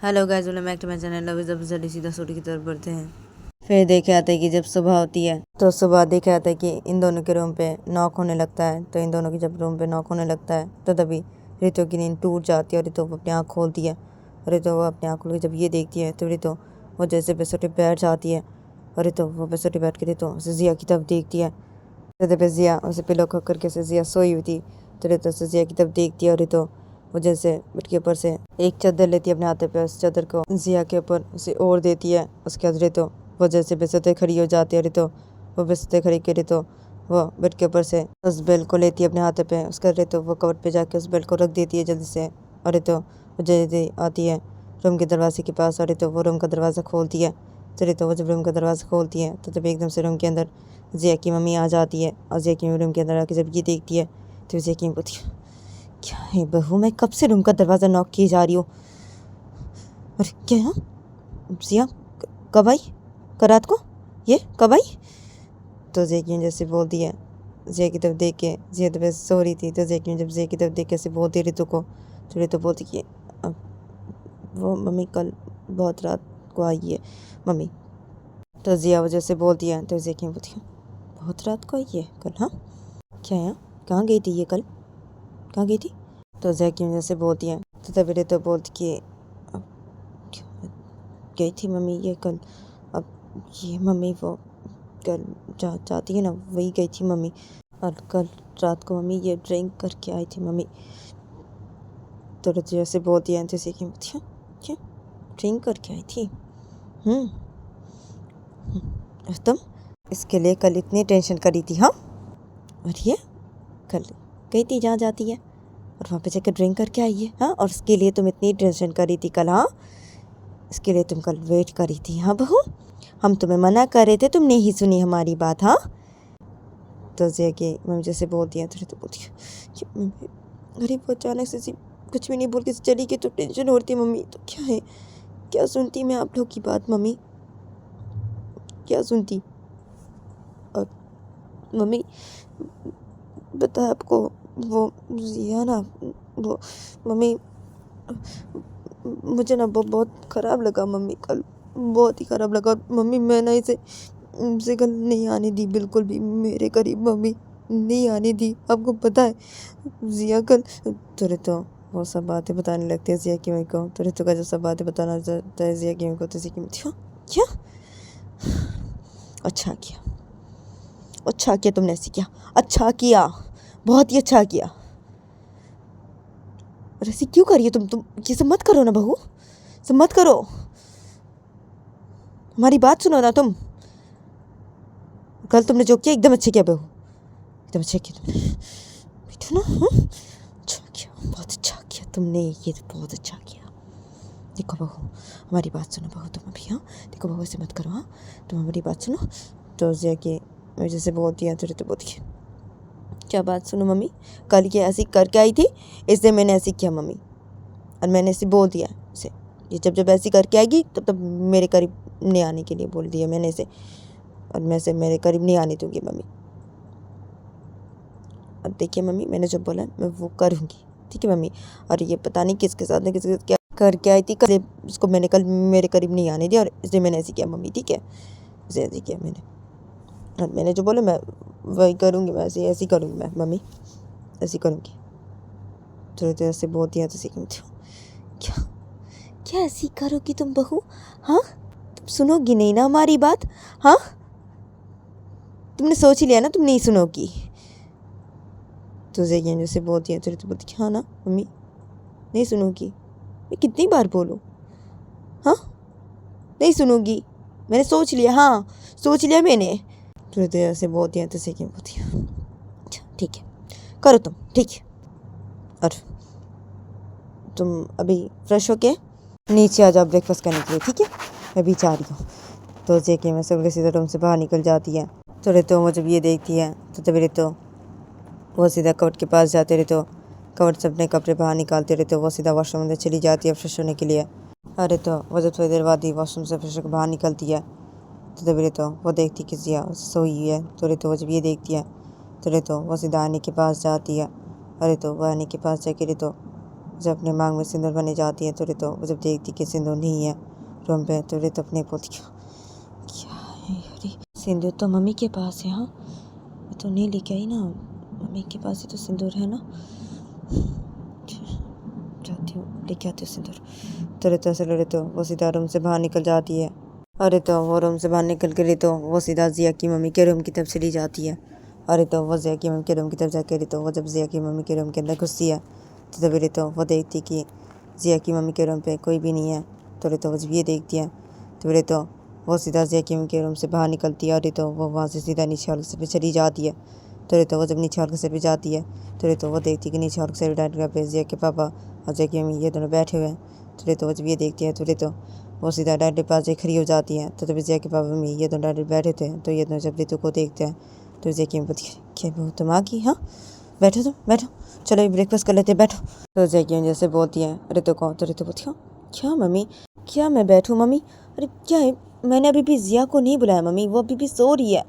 Hello guys, welcome back to my channel. अभी जब जल्दी सीधा स्टोरी की तरफ बढ़ते हैं। फिर देखे आता है कि जब सुबह होती है तो सुबह देखे आता है कि इन दोनों के रूम पे नॉक होने लगता है। तो इन दोनों के जब रूम पे नॉक होने लगता है तो तभी रितु की नींद टूट जाती है और रितु अपनी आँख खोलती है। रितु वो अपनी आँख खोल के जब ये देखती है तो रितु वो जैसे बेसोटी बैठ जाती है और रितु वो बेसोटी बैठ के रितु उसे जिया की तरफ देखती है। तो तभी जिया उसे पिलो करके से जिया सोई हुई थी तो रितु उसे जिया की तरफ देखती है और रितु वो जैसे बेड के ऊपर से एक चादर लेती है अपने हाथ पे, उस चादर को जिया के ऊपर उसे ओढ़ देती है। उसके बाद रितु वो जैसे बेसते खड़ी हो जाती है। रितु वो बेसते खड़ी के रितु वो बेड के ऊपर से उस बेल को लेती है अपने हाथ पे। उसका रितु वो कवर पे जाके उस बेल को रख देती है जल्दी से। और रितु वो जल्दी आती है रूम के दरवाजे के पास और रितु वो रूम का दरवाज़ा खोलती है। तो रितु वो जब रूम का दरवाज़ा खोलती है तो तभी एकदम से रूम के अंदर जिया की मम्मी आ जाती है। और जिया की मम्मी रूम के अंदर आके जब ये देखती है तो जिया की बोलती है, क्या है बहू, मैं कब से रूम का दरवाज़ा नॉक किए जा रही हूँ। अरे क्या है जिया, कब आई? कल रात को ये कब आई? तो जेकिन जैसे बोलती है जिया की तरफ देख के। जिया तो वैसे सो रही थी तो जेकिन जब जिया की तरफ देख के ऐसे बोलती रितु को तो रितु बोलती कि अब वो मम्मी कल बहुत रात को आई है मम्मी। तो जिया वजह से बोलती है तो जेकिन बोलती है बहुत रात को आई है कल? हाँ क्या है, कहाँ गई थी ये कल, कहाँ गई थी? तो जैकी वजह से बोलती है तो तभी रितु बोलती कि अब गई थी मम्मी ये कल। अब ये मम्मी वो कल जाती है ना, वही गई थी मम्मी। और कल रात को मम्मी ये ड्रिंक करके आई थी मम्मी। तो रितु जैसे बोलती है तो जैकी बोलती है क्या ड्रिंक करके आई थी? और तुम इसके लिए कल इतनी टेंशन करी थी? हाँ, और ये कल गई थी जहाँ जाती है और वहाँ पे जाकर ड्रिंक करके आई है। हाँ, और उसके लिए तुम इतनी टेंशन करी थी कल? हाँ, इसके लिए तुम कल वेट करी थी? हाँ बहू, हम तुम्हें मना कर रहे थे, तुमने ही सुनी हमारी बात? हाँ। तो जिया की मम्मी जैसे बोलती है तो बोलती है कि गरीब वो अचानक से कुछ भी नहीं बोल के चली गई तो टेंशन हो रही थी मम्मी। तो क्या है, क्या सुनती मैं आप लोग की बात मम्मी, क्या सुनती? और मम्मी बता आपको वो जिया ना, वो मम्मी मुझे ना बहुत ख़राब लगा मम्मी कल, बहुत ही ख़राब लगा। मम्मी मैं ना इसे कल नहीं आने दी, बिल्कुल भी मेरे करीब मम्मी नहीं आने दी। आपको पता है जिया कल तो रितु वो सब बातें बताने लगती है जिया की मम्मी को। तो रितु का जब सब बातें बताना चाहता है जिया की मम्मी को तो जिया की मम्मी क्या अच्छा किया तुमने ऐसे किया, अच्छा किया, बहुत ही अच्छा किया। और ऐसे क्यों करिए तुम ये सब मत करो ना बहू, सब मत करो, हमारी बात सुनो ना तुम। कल तुमने जो किया एकदम अच्छे किया बहू, एकदम अच्छा किया तुमने, बेटू ना। अच्छा किया, बहुत अच्छा किया तुमने, ये तो बहुत अच्छा किया। देखो बहू, हमारी बात सुनो बहू तुम अभी। हाँ देखो बहू, ऐसे मत करो। हाँ तुम हमारी बात सुनो। तो जिया की वजह से बोलती है तो बोलती है क्या बात सुनो मम्मी, कल ये ऐसी करके आई थी इसलिए मैंने ऐसे किया मम्मी। और मैंने इसे बोल दिया इसे, ये जब ऐसी करके आएगी तब मेरे करीब नहीं आने के लिए बोल दिया मैंने इसे। और मैं इसे मेरे करीब नहीं आने दूंगी मम्मी। और देखिए मम्मी, मैंने जो बोला मैं वो करूँगी, ठीक है मम्मी। और ये पता नहीं किसके साथ किसके साथ क्या करके आई थी कल, उसको मैंने कल मेरे करीब नहीं आने दिया और इसलिए मैंने ऐसे किया मम्मी, ठीक है। इसे ऐसे किया मैंने, और मैंने जो बोला मैं वही करूँगी, मैं ऐसे ही करूँगी मैं मम्मी, ऐसे करूँगी। तो ऐसे बोलती है तो सीखती हूँ क्या क्या ऐसी करोगी तुम बहू? हाँ तुम सुनोगी नहीं ना हमारी बात? हाँ तुमने सोच ही लिया ना तुम नहीं सुनोगी। तो जैन जैसे बोलती है तो बोलती हाँ ना मम्मी, नहीं सुनोगी, मैं कितनी बार बोलूँ? हाँ नहीं सुनोगी, मैंने सोच लिया, हाँ सोच लिया मैंने। तो ऐसे बोलती है तो सेकेंड बोलती है अच्छा ठीक है करो तुम, ठीक है। और तुम अभी फ्रेश होके नीचे आ जाओ ब्रेकफास्ट करने के लिए, ठीक है, मैं भी जा रही हूँ। तो जेके मैं सब सीधा रूम से बाहर निकल जाती है। तो रितु वो जब ये देखती है तो तभी रितु वो सीधा कबर्ड के पास जाते रितु कबर्ड से अपने कपड़े बाहर निकालते रितु वो सीधा वॉशरूम में चली जाती है फ्रेश होने के लिए। और रितु वो जब थोड़ी देर बाद ही वॉशरूम से फ्रेश होकर बाहर निकलती है तो तभी रितु वो देखती कि जिया सोई हुई है। तो रितु वो जब ये देखती है तो रितु वो सीधा आने के पास जाती है। और रितु वो आने के पास जाके रितु जब अपने मांग में सिंदूर भरने जाती है तो रितो वो जब देखती कि सिंदूर नहीं है रूम पे तो रितो अपने बोलती क्या है, अरे सिंदूर तो मम्मी के पास है। हाँ मैं तो नहीं लेके आई ना, मम्मी के पास ही तो सिंदूर है ना, जाती हूँ लेके आती हूँ सिंदूर। तो रितो ऐसे रितो वो सीधा रूम से बाहर निकल जाती है। और तो वो रूम से बाहर निकल के रितो वो सीधा जिया की मम्मी के रूम की तरफ चली जाती है। और तो वो जिया की मम्मी के रूम की तरफ जाके रितो वो जब जिया की मम्मी के रूम के अंदर घुसती है तो तभी रितो वो देखती कि जिया की मम्मी के रूम पे कोई भी नहीं है। तो रितो वो जब ये देखती है तो रितो वो सीधा जिया की मम्मी के रूम से बाहर निकलती है। और रितो वो वहाँ से सीधा नीचे हॉल से पे चली जाती है। तो रितो वो जब नीचे हॉल से पे जाती है तो रितो वो देखती है कि नीचे हॉल से डायरेक्ट पे जिया के पापा और जिया की मम्मी ये दोनों बैठे हुए हैं। तो रितो वो जब ये देखती है तो रितो वो सीधा डायरेक्ट पास से खड़ी हो जाती है। तो तभी जिया के पापा मम्मी ये दोनों डायरेक्ट बैठे थे। तो ये दोनों जब रितु को देखते हैं तो जिया की मम्मी बोलती है क्या बहू तुम आ गई, हाँ बैठो तुम बैठो, चलो ब्रेकफास्ट कर लेते बैठो। तो जिया की मम्मी जैसे बोलती है रितु को तो रितु बोलती है क्या मम्मी, क्या मैं बैठूँ मम्मी, अरे क्या है, मैंने अभी भी जिया को नहीं बुलाया मम्मी, वो अभी भी सो रही है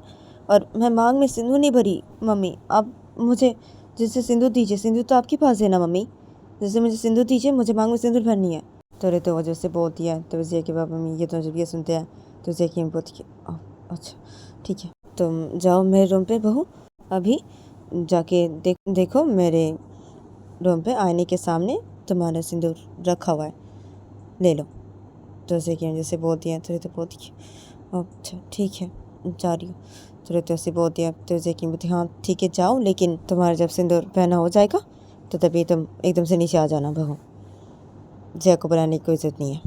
और मैं मांग में सिंदूर नहीं भरी मम्मी, आप मुझे जैसे सिंदूर दीजिए, सिंदूर तो आपके पास है ना मम्मी, जैसे मुझे सिंदूर दीजिए, मुझे मांग में सिंदूर भरनी है। तो रितो वजह से बोलती है। तो जिया के पापा मम्मी ये तो जब ये सुनते हैं तो जिया की मम्मी बोलती है अच्छा ठीक है तुम जाओ मेरे रूम पे बहू, अभी जाके देखो मेरे रूम पे आईने के सामने तुम्हारा सिंदूर रखा हुआ है, ले लो। तो जिया की जैसे बोलती है तो रितो बोलती है अच्छा ठीक है जा रही हूँ। तो रितो ऐसे बोलती है तो जिया की बोलती हाँ ठीक है जाओ, लेकिन तुम्हारा जब सिंदूर पहना हो जाएगा तो तभी तुम एकदम से नीचे आ जाना बहू, जिया को बुलाने की कोई ज़रूरत नहीं है।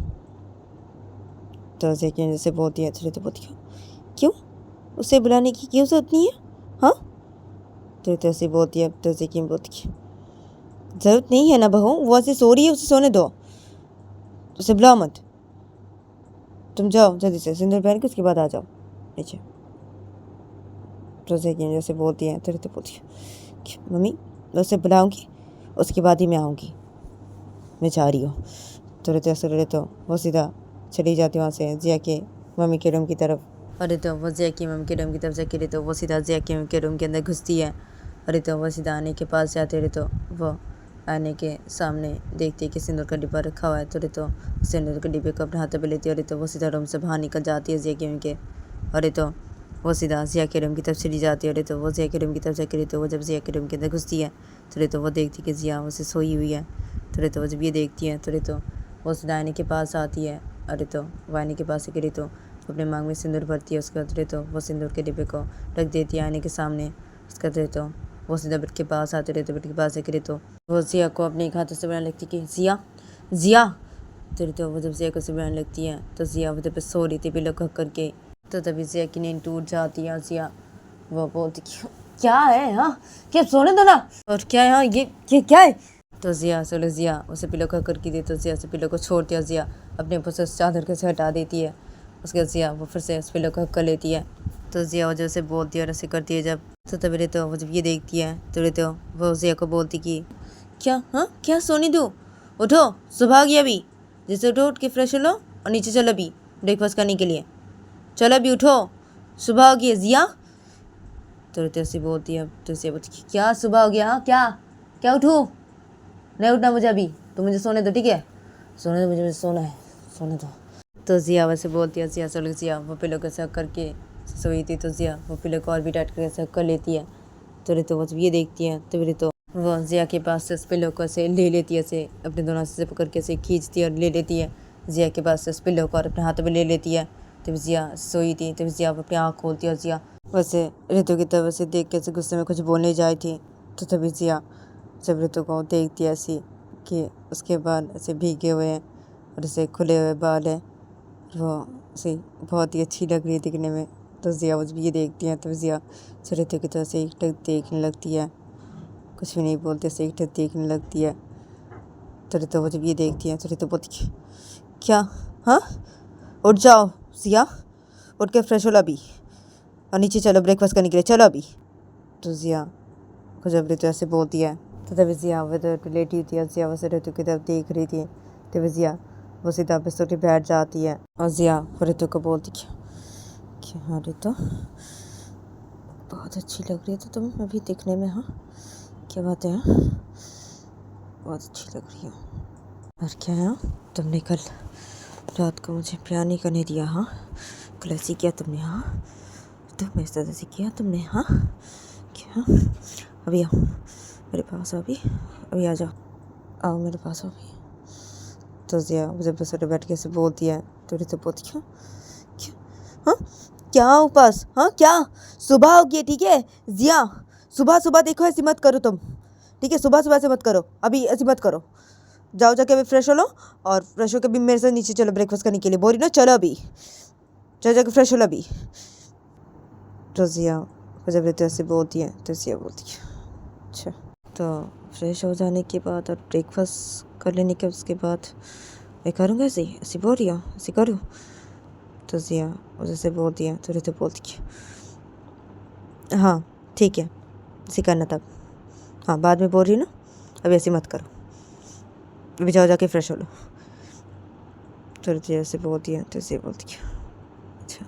तो जिया की जैसे बोलती है तो रितो बोलती है क्यों, उसे बुलाने की क्यों ज़रूरत नहीं है, हाँ। तो रितो ऐसे बोलती है तो जिया की बोलती है ज़रूरत नहीं है ना बहू, वो ऐसे सो रही है, उसे सोने दो, उसे बुलाओ मत, तुम जाओ जल्दी से सिंदूर पहन के उसके बाद आ जाओ नीचे। तो जिया की जैसे बोलती है तो रितो बोलती है मम्मी मैं उसे बुलाऊँगी उसके बाद ही मैं आऊँगी, मैं जा रही हूँ। तो रितो ऐसे रितो वो सीधा चली जाती वहाँ से जिया के मम्मी के रूम की तरफ। और रितो वो जिया की मम्मी के रूम की तरफ जाके रितो वो सीधा जिया की मम्मी के रूम के अंदर घुसती है। और रितो वो सीधा आने के पास जाते रितो वो आने के सामने देखती है कि सिंदूर का डिब्बा रखा हुआ है। तो रितो सिंदूर के डिब्बे को अपने हाथों पे लेती है और रितो वो सीधा रूम से बाहर निकल जाती है जिया की मम्मी के। और रितो वो सीधा जिया के रूम की तरफ चली जाती है। और रितो वो जिया के रूम की तरफ जाके रितो वो जब जिया के रूम के अंदर घुसती है तो रितो वो देखती है कि जिया उसे सोई हुई है। तो रितो वो जब ये देखती है तो रितो वो सीधा आने के पास आती है। और रितो वो आने के पास से रितो अपने मांग में सिंदूर भरती है। उसके बाद रितो वो सिंदूर के डिब्बे को रख देती है आने के सामने। उसके बाद रितो वो सीधा बेड के पास आते रितो बेड के पास आके रितो वो जिया को अपने हाथों से बनाने लगती कि जिया जिया। तो रितो वो जब जिया को से बनाने लगती है तो जिया वो पे सो रही थी पिलो खक करके। तो तभी जिया की नींद टूट जाती है। जिया वो बोलती क्या है, हाँ क्या सोने दो ना, और क्या है हाँ ये क्या है। तो जिया चलो जिया उसे पिलो का करके दी। तो जिया से पिलो को छोड़ दिया, जिया अपने ऊपर से उस चादर को से हटा देती है। उसके बाद जिया वो फिर से उस पिलो को कर लेती है। तो जिया वजह से बोलती है और ऐसे करती है जब। तो तभी रितो वो जब ये देखती है तो रितो वो जिया को बोलती कि क्या, हाँ क्या सोनी दो, उठो सुबह गया अभी, जैसे उठो उठ के फ्रेश हो लो और नीचे चलो अभी ब्रेकफास्ट करने के लिए, चलो अभी उठो सुबह हो गई है जिया। तो रितो ऐसे बोलती है तो जिया बोलती क्या सुबह हो गया, हाँ क्या उठूँ, नहीं उठना मुझे अभी, तो मुझे सोने दो ठीक है, सोने दो मुझे सोना है, सोने दो। तो जिया वैसे बोलती है। जिया चलो जिया वो पिलो को सक करके सोई थी तो जिया वो पिलो को और भी टाइट करके सक कर लेती है। तो रितो वो जब ये देखती है तो रितो वो जिया के पास से उस पिलो को ऐसे ले लेती है, ऐसे अपने दोनों से पकड़ के ऐसे खींचती है और ले लेती है जिया के पास से उस पिलो को और अपने हाथों में ले लेती है। तब जिया सोई थी तब जिया अपनी आँख खोलती है और जिया वैसे रितो की तरफ से देख के ऐसे गुस्से में कुछ बोलने जाई थी। तो तभी जिया जब रितो को देखती है ऐसी कि उसके बाल ऐसे भीगे हुए हैं और ऐसे खुले हुए बाल हैं, वो ऐसे बहुत ही अच्छी लग रही है दिखने में। तो जिया जब ये देखती है तो जिया रितो की तरह से एकटक देखने लगती है, कुछ भी नहीं बोलते ऐसे एकटक देखने लगती है। तो रितो जब ये देखती है तो रितो बोलती है क्या, हाँ उठ जाओ जिया, उठ के फ्रेश हो लो अभी और नीचे चलो ब्रेकफास्ट करने के लिए, चलो अभी। तो जिया को जब रितो ऐसे बोलती है तो तभी जिया वो तो लेटी थी और जिया वैसे रितो की तरफ देख रही थी। तभी जिया वो सीधा बिस्तर पे बैठ जाती है और जिया रितो को बोलती क्या हाँ रितो बहुत अच्छी लग रही है तो तुम अभी दिखने में, हाँ क्या बात है, हाँ बहुत अच्छी लग रही हो। और क्या है तुमने कल रात को मुझे प्यार नहीं करने दिया? हाँ, कल ऐसी किया तुमने? हाँ, तुम इस तरह से किया तुमने? हाँ, क्या? अभी आओ मेरे पास, अभी आ जाओ, आओ मेरे पास अभी। तो जिया मुझे बस बैठ के से बोलती है, थोड़ी तो बहुत क्यों क्या? हाँ, क्या हो पास? हाँ, क्या सुबह हो गई? ठीक है जिया, सुबह सुबह देखो ऐसी मत करो तुम, ठीक है? सुबह सुबह से मत करो, अभी ऐसी मत करो। जाओ जाके अभी फ्रेश हो लो, और फ्रेश होकर भी मेरे साथ नीचे चलो ब्रेकफास्ट करने के लिए। बोल रही ना, चलो अभी, चलो जाके फ्रेश हो लो अभी। तो जिया जब रहते ऐसे बोलती है तो जिया बोलती है, अच्छा तो फ्रेश हो जाने के बाद और ब्रेकफास्ट कर लेने के उसके बाद मैं करूँगा ऐसे बोल रही हो, ऐसे करूँ? तो जिया जैसे बोलती है तो रहते बोलती है, हाँ ठीक है ऐसे करना तब, हाँ बाद में बोल रही ना, अभी ऐसे मत करो, अभी जाओ जाके फ्रेश हो लो। तो रहते ऐसे बोलती है तो ऐसे बोलती है, अच्छा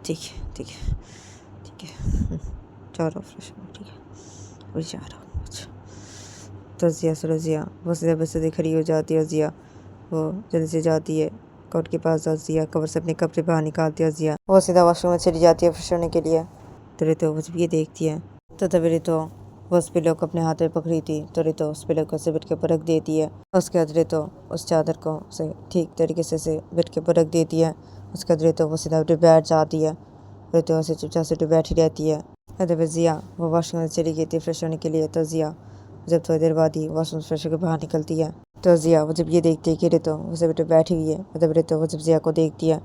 ठीक है ठीक है ठीक है, जा रहा हूँ फ्रेश हो, ठीक है अभी जा रहा हूँ। अच्छा तो जिया सुनो, जिया वो सीधा बस से खड़ी हो जाती है। जिया वो जल्दी से जाती है कवर के पास, जिया कवर से अपने कपड़े बाहर निकालती है। जिया वो सीधा वॉशरूम में चली जाती है फ्रेश होने के लिए। तो रितो वो जब ये देखती है तो तभी रितो वो उस पिलो को अपने हाथ में पकड़ी थी, तो रितो उस पिलो को उसे बेड के ऊपर रख देती है। उसके बाद रितो उस चादर को उसे ठीक तरीके से बेड के ऊपर रख देती है। उसके बाद रितो वो सीधा उठे बैठ जाती है। रितो उसे चुपचाप से उठे बैठी रहती है। तभी जिया वो वॉशरूम में चली गई थी फ्रेश होने के लिए। तो जिया जब थोड़ी देर बाद ही वॉशरूम फ्रेश होकर बाहर निकलती है, तो जिया वो जब ये देखती है कि रितो उसे बेटे बैठी हुई है, मतलब रितो वो जब जिया को देखती है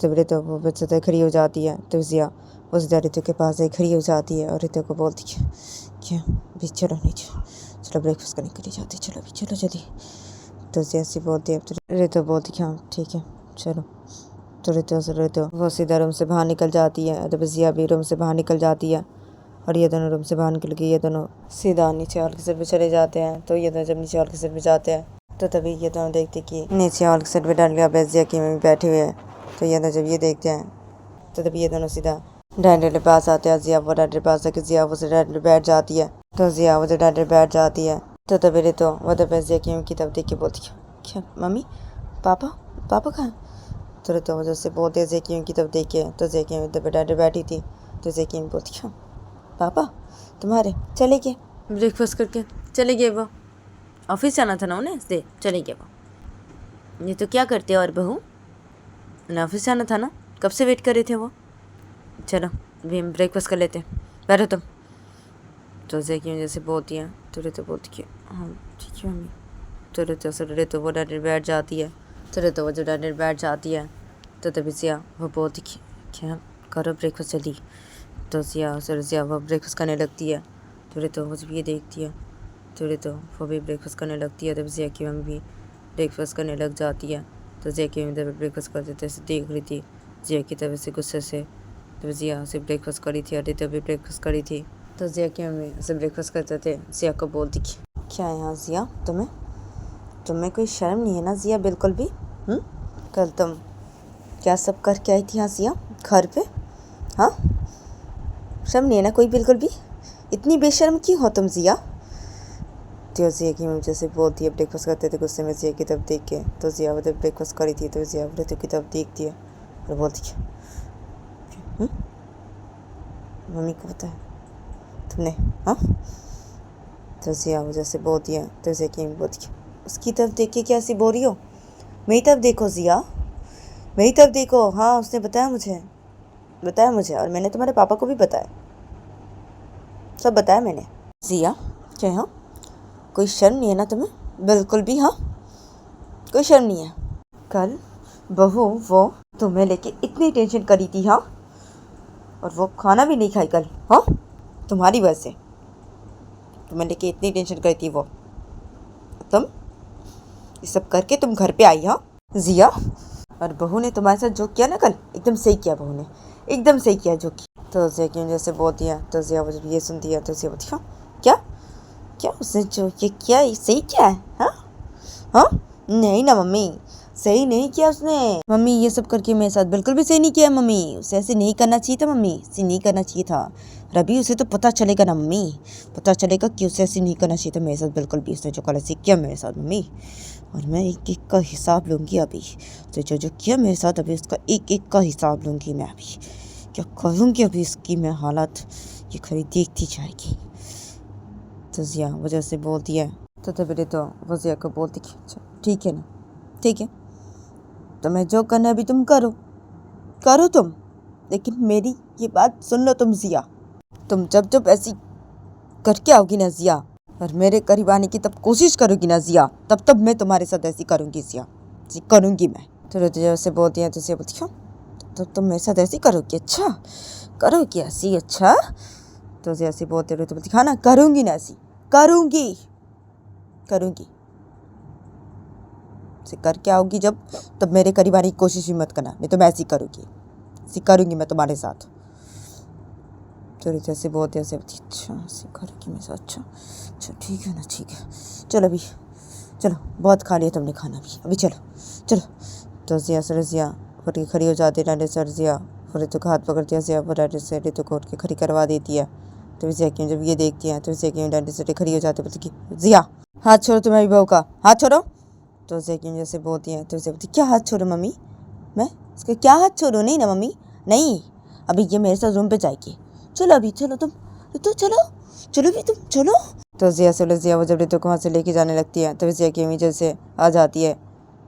जब रितो वो बच्चे से खड़ी हो जाती है, तो जिया उस रितो के पास से खड़ी हो जाती है और रितो को बोलती है, क्या भी चलो नीचे, चलो ब्रेकफास्ट करने के लिए जाती, चलो अभी चलो जल्दी। तो जिया से बोलती है, तो रितो बोलती है हाँ ठीक है चलो। तो रितो वो सीधा रूम से बाहर निकल जाती है। तब जिया भी रूम से बाहर निकल जाती है और ये दोनों रूम से बाहर निकल के ये दोनों सीधा नीचे हॉल के सिर पे चले जाते हैं। तो ये दोनों जब नीचे हॉल के सिर पे जाते हैं तो तभी ये दोनों देखते कि नीचे हॉल के सिर पे डायनिंग टेबल पे जिया की मम्मी बैठी हुई है। तो ये दोनों जब ये देखते हैं तो तभी ये दोनों सीधा डाइनिंग टेबल के पास आते हैं। जिया वो डाइनिंग टेबल के पास आके जिया वो डाइनिंग टेबल पे बैठ जाती है। तो जिया वो डाइनिंग टेबल पे बैठ जाती है। तो तभी तो वो तब जिया की मम्मी की तरफ देख के बोलती है, क्या मम्मी पापा पापा कहाँ? तो तो वजह से बोलते हैं जेकी की तरफ देखे, तो जेकी में तब डायरेक्ट बैठी थी। तो जेकी बोलती है, पापा तुम्हारे चले गए ब्रेकफास्ट करके, चले गए वो, ऑफिस जाना था ना उन्हें इसलिए चले गए वो। ये तो क्या करते हैं और बहू, उन्हें ऑफिस जाना था ना, कब से वेट कर रहे थे वो। चलो अभी हम ब्रेकफास्ट कर लेते हैं, बैठो तुम। तो जेकी जैसे बोलती है तो रे तो बोलती है हाँ ठीक है मम्मी। तो रे तो वो डायरेक्ट बैठ जाती है। तो वो जो डायरेक्ट बैठ जाती है तो तभी जिया वो बोलती कि क्या करो ब्रेकफास्ट जल्दी। तो जिया वो ब्रेकफास्ट करने लगती है। तो वो जब ये देखती है तो वो भी ब्रेकफास्ट करने लगती है। तब जिया की मम्मी भी ब्रेकफास्ट करने लग जाती है। तो जिया की मम्मी तब ब्रेकफास्ट करते थे देख रही थी जिया की तरफ से गुस्से से। तब जिया उसे ब्रेकफास्ट करी थी और तभी ब्रेकफास्ट करी थी। तो जिया की मम्मी उसे ब्रेकफास्ट करते थे। जिया को बोलती कि क्या है यहाँ जिया, तुम्हें कोई शर्म नहीं है ना जिया बिल्कुल भी? कल तुम क्या सब करके आई थी यहाँ जिया घर पे? हाँ, शर्म नहीं है ना कोई बिल्कुल भी? इतनी बेशर्म क्यों हो तुम जिया? तो जिया की मम्मी जैसे बोलती है ब्रेकफास्ट करते थे गुस्से में जिया की तरफ देख के। तो जिया वो जब ब्रेकफास्ट करी थी तो जिया ऋतु की तरफ देखती है और बोलती है, मम्मी को पता है तुमने? हाँ। तो जिया वो जैसे बोलती है तो जिया की मम्मी बोलती है, उसकी तरफ देख के क्या ऐसी बोल रही हो? मेरी तरफ देखो जिया, मेरी तरफ देखो। हाँ उसने बताया मुझे और मैंने तुम्हारे पापा को भी बताया, सब बताया मैंने। जिया क्या है, कोई शर्म नहीं है ना तुम्हें बिल्कुल भी? हाँ, कोई शर्म नहीं है। कल बहू वो तुम्हें लेके इतनी टेंशन करी थी, हाँ, और वो खाना भी नहीं खाई कल, हाँ, तुम्हारी वजह से। तुम्हें लेके इतनी टेंशन करी थी वो, तुम ये सब करके तुम घर पे आई? हाँ जिया, और बहू ने तुम्हारे साथ जो किया ना कल, एकदम सही किया बहू ने, एकदम सही किया जो किया। तो जिया क्यों जैसे बोलती है तो जिया जब ये सुनती है तो जिया बोलती है, क्या क्या उसने जो ये किया ये सही किया है? हाँ हाँ, नहीं ना मम्मी, सही नहीं किया उसने। मम्मी ये सब करके मेरे साथ बिल्कुल भी सही नहीं किया मम्मी, उसे ऐसे नहीं करना चाहिए था मम्मी, ऐसे नहीं करना चाहिए था। रवि उसे तो पता चलेगा ना मम्मी, पता चलेगा कि उसे ऐसे नहीं करना चाहिए था मेरे साथ बिल्कुल भी, उसने जो कल ऐसे किया मेरे साथ मम्मी। और मैं एक एक का हिसाब लूँगी अभी, तो जो जो किया मेरे साथ अभी उसका एक एक का हिसाब लूँगी मैं अभी। क्या करूँगी अभी इसकी मैं हालत, ये खरी देखती जाएगी। तो जिया वजह से बोलती है, तो तभी तो वजिया को बोलती कि अच्छा ठीक है ना, ठीक है तुम्हें जो करना है अभी तुम करो, करो तुम, लेकिन मेरी ये बात सुन लो तुम जिया, तुम जब जब ऐसी करके आओगी ना जिया और मेरे करीब आने की तब कोशिश करोगी ना जिया, तब तब मैं तुम्हारे साथ ऐसी करूँगी जिया, ऐसी करूँगी मैं। तो जब से बोलती है तो जिया बोलती क्यों, तब तुम मेरे साथ ऐसी करोगी, अच्छा करोगी ऐसी, अच्छा। तो जिया ऐसी बोलते रहे तो बोलती हाँ ना करूँगी ना ऐसी, करूँगी करूँगी, से करके आओगी जब तब मेरे करीब आने की कोशिश भी मत करना, नहीं तो मैं ऐसी करूँगी, ऐसी करूँगी मैं तुम्हारे साथ। तो रिचा से बहुत ऐसे अच्छा ऐसे करूँगी मेरे साथ, अच्छा अच्छा ठीक है ना, ठीक है चलो अभी, चलो बहुत खा लिया तुमने खाना भी, अभी चलो चलो। तो जिया सर जिया उठ के खड़ी हो जाती है, डांडे सर जिया और रितु का हाथ पकड़ दिया, जिया वो डांडे से रितु को उठ के खड़ी करवा देती है। तो जिया की जब ये देखती है तो जिया की डांडे से खड़ी हो जाती है, बोलती कि जिया हाथ छोड़ो तुम्हारी बहू का, हाथ छोड़ो। तो जिया जैसे बोलती है तो जिया बोलती क्या हाथ छोड़ो मम्मी, मैं इसका क्या हाथ छोड़ो, नहीं ना मम्मी नहीं, अभी ये मेरे साथ रूम पे जाएगी, चलो अभी चलो तुम, तो चलो चलो भी तुम चलो। तो जिया से जिया वो जब रितु को वहाँ से लेके जाने लगती है तो जिया की अम्मी जैसे आ जाती है,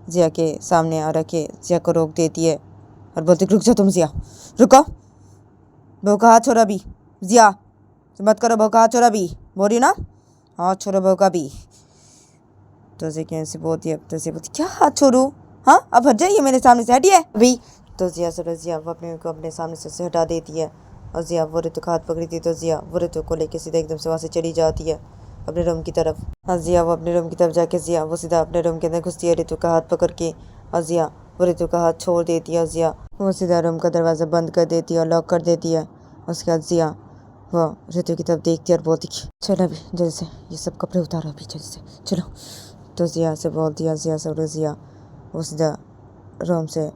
जिया के सामने आ रखे जिया को रोक देती है और बोलती रुक जाओ तुम जिया, रुको, बहू का हाथ छोड़ो अभी, जिया मत करो, बहू का हाथ छोड़ो अभी, बोल रही ना, हाथ छोड़ो बहू का भी। तो जिया से बोलती है, तो जिया बोलती क्या हाथ छोड़ू, हाँ अब हट जाइए मेरे सामने से, हटिए अभी। तो जिया से जिया वो अपने सामने से हटा देती है और जिया वो रितु का हाथ पकड़ी थी, तो जिया वो रितु को लेके सीधा एकदम से वहाँ से चली जाती है अपने रूम की तरफ। और जिया वो अपने रूम की तरफ जाके जिया वो सीधा अपने रूम के अंदर घुसती है रितु का हाथ पकड़ के, और जिया वो रितु का हाथ छोड़ देती है और जिया वो सीधा रूम का दरवाज़ा बंद कर देती है और लॉक कर देती है। उसके बाद जिया वो रितु की तरफ देखती है और बोलती चलो अभी जल्दी से ये सब कपड़े उतारो अभी जल्दी से चलो। तो जिया से बोलती है, जिया से जिया वो सीधा रूम से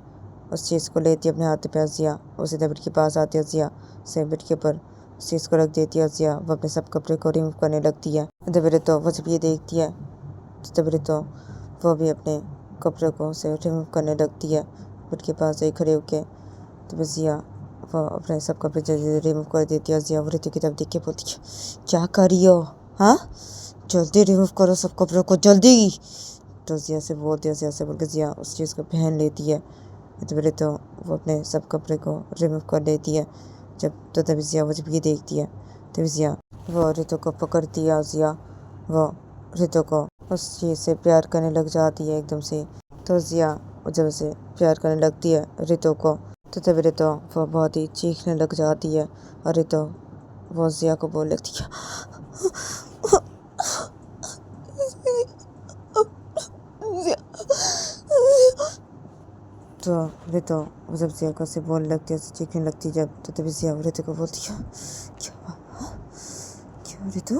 उस चीज़ को लेती है अपने हाथ पे, जिया वो सीधा बेड के पास आती है, जिया से बेड के ऊपर उस चीज़ को रख देती है, जिया वो अपने सब कपड़े को रिमूव करने लगती है। तभी तो वो जब ये देखती है तो तभी तो वो भी अपने कपड़े को से रिमूव करने लगती है बेड के पास एक खड़े होके। तो जिया वो अपने सब कपड़े जल्दी रिमूव कर देती है, जिया वो रितु की तरफ देख के बोलती है क्या कर रही हो, हाँ जल्दी रिमूव करो सब कपड़ों को जल्दी। तो जिया से बोलती है, जिया से बोल के जिया उस चीज़ को पहन लेती है। तो वो अपने सब कपड़े को रिमूव कर लेती है। जब तो तभी जिया वो जब ये देखती है तभी जिया वो रितु को पकड़ती है, जिया वो रितु को उस चीज़ से प्यार करने लग जाती है एकदम से। तो जिया जब से प्यार करने लगती है रितु को, तो तभी रितु वो बहुत ही चीखने लग जाती है और रितु वो जिया को बोल लगती है तो रितु जब जिया को से बोलने लगती है, चीखने लगती है जब, तो तभी जिया रितु को बोलती है क्या क्या रितु,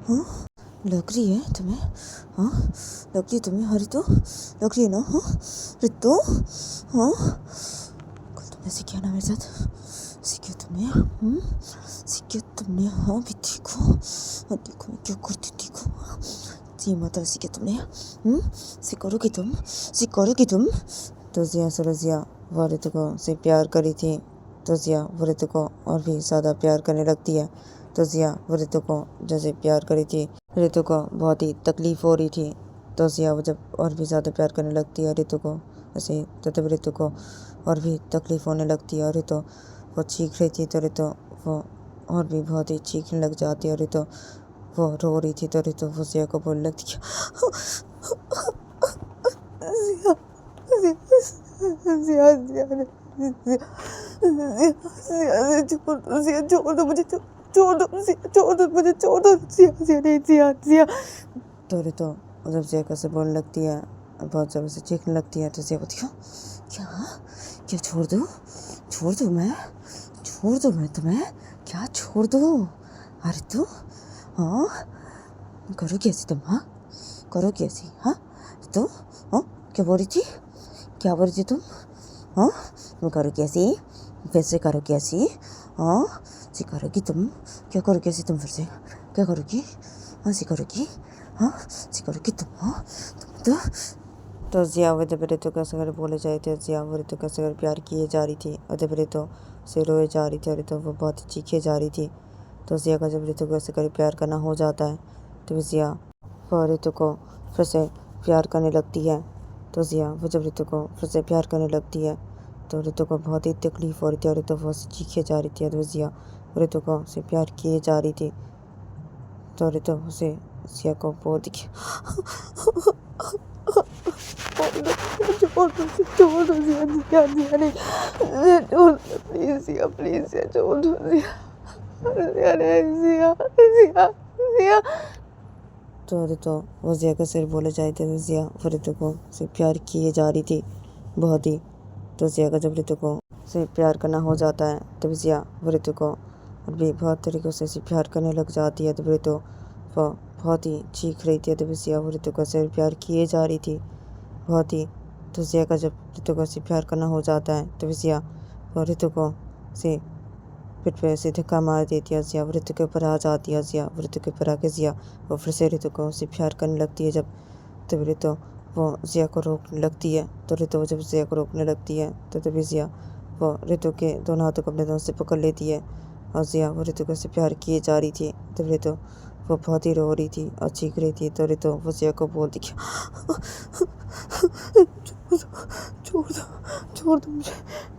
हाँ लग रही है तुम्हें, हाँ लग रही है तुम्हें, हाँ रितु लग रही है ना, हाँ रितु, हाँ कल तुमने ऐसे किया ना मेरे साथ, ऐसे किया तुमने, ऐसे किया तुमने, हाँ भी देखो, हाँ देखो मैं क्या करती देखो, जी माता ऐसे किया तुमने, सिकोरोगी तुम, सिकोरोगी तुम। तो जिया वो रितु को से प्यार करी थी, तो जिया वो रितु को और भी ज़्यादा प्यार करने लगती है। तो जिया वो रितु को जैसे प्यार करी थी, रितु को बहुत ही तकलीफ़ हो रही थी, तो जिया वो जब और भी ज़्यादा प्यार करने लगती है रितु को ऐसे, तो तब रितु को और भी तकलीफ़ होने लगती है और रितु वो चीख रही थी, तो रितु वो और भी बहुत ही चीखने लग जाती है और रितु वो रो रही थी, तो रितु वो जिया को बोलने लगती छोड़ दो मुझे, छोड़ दो मुझे, छोड़ दो मुझे, छोड़ दो जिया। तो रितु जब जिया से बोलने लगती है, बहुत ज़ोर से चीखने लगती है, तो जिया बोलती है क्या क्या छोड़ दो मैं तुम्हें, क्या छोड़ दो, अरे तू हाँ करो कैसी तुम, हाँ करो कैसी, हाँ तो हाँ क्या बोल रही थी, क्या बोल रही थी तुम? हाँ, तुम करोगी ऐसे? फिर से करोगी ऐसे? हाँ, ऐसे करोगी तुम? क्या करोगी ऐसे तुम? फिर से क्या करोगी? हाँ, ऐसे करोगी? हाँ, ऐसे करोगी तुम? हाँ, तुम तो जिया वो जब तो कैसे कर बोले जाए थे, जिया वो तो कैसे कर प्यार किए जा रही थी, और जब तो से रोए जा रही थी, और तो वो बहुत ही चीखे जा रही थी। तो जिया का जब ऋतु कैसे कर प्यार करना हो जाता है, तो जिया वो ऋतु को फिर से प्यार करने लगती है। तो जिया वो जब ऋतु को फिर से प्यार करने लगती है, तो ऋतु को बहुत ही तकलीफ हो रही थी, और ऋतु वो चीखे जा रही थी। तो जिया ऋतु को से प्यार किए जा रही थी, तो ऋतु उसे जिया को बहुत ही छोड़ दो जिया, जिया जिया नहीं, छोड़ दो प्लीज जिया, प्लीज जिया छोड़ दो जिया, जिया जिया जिया जिया। तो ऋतु वो जिया का सिर बोले जाए थे, तो जिया फिर ऋतु को से प्यार किए जा रही थी बहुत ही। तो जिया का जब ऋतु को से प्यार करना हो जाता है, तब जिया वो ऋतु को और भी बहुत तरीक़ों से प्यार करने लग जाती है। तब ऋतु वो बहुत ही चीख रही थी, तब जिया वो ऋतु का सिर प्यार किए जा रही थी बहुत ही। तो जिया का जब ऋतु को से प्यार करना हो जाता है, तब जिया वो ऋतु को से पीठ पे से धक्का मार देती है। जिया वो ऋतु के ऊपर आ जाती है। जिया वो ऋतु के ऊपर आके जिया वो फिर से ऋतु को से प्यार करने लगती है। जब तब ऋतु वो जिया को रोकने लगती है, तो ऋतु जब जिया को रोकने लगती है, तो तभी जिया वो ऋतु के दोनों हाथों को अपने दोनों से पकड़ लेती है, और जिया वो ऋतु को से प्यार किए जा रही थी। तब ऋतु वो बहुत ही रो रही थी और चीख रही थी। तो ऋतु वो जिया को बोलती कि छोड़ दो, छोड़ दो मुझे,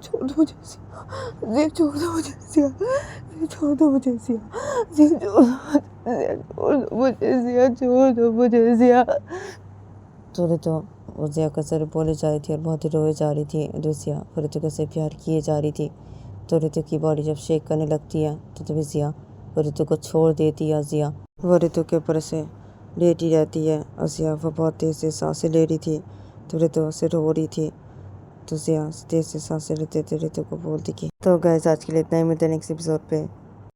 छोड़ दो मुझे जिया, छोड़ दो मुझे जिया, छोड़ दो मुझे जिया, छोड़ दो मुझे जिया, छोड़ दो मुझे जिया। तो ऋतु वो जिया का सर बोले जा रही थी और बहुत ही रोए जा रही थी। जिया वो ऋतु से प्यार किए जा रही थी। तो ऋतु की बॉडी जब शेक करने लगती है, तो तभी जिया वो ऋतु को छोड़ देती है। जिया वो ऋतु के ऊपर से लेटी रहती है, और जिया वो बहुत तेज से सांसें ले रही थी। तो ऋतु से रो रही थी। तो जिया तेज से सांसें लेते थे, ऋतु को बोलती कि तो गाइस आज के लिए इतना ही, मिलते हैं नेक्स्ट एपिसोड पे।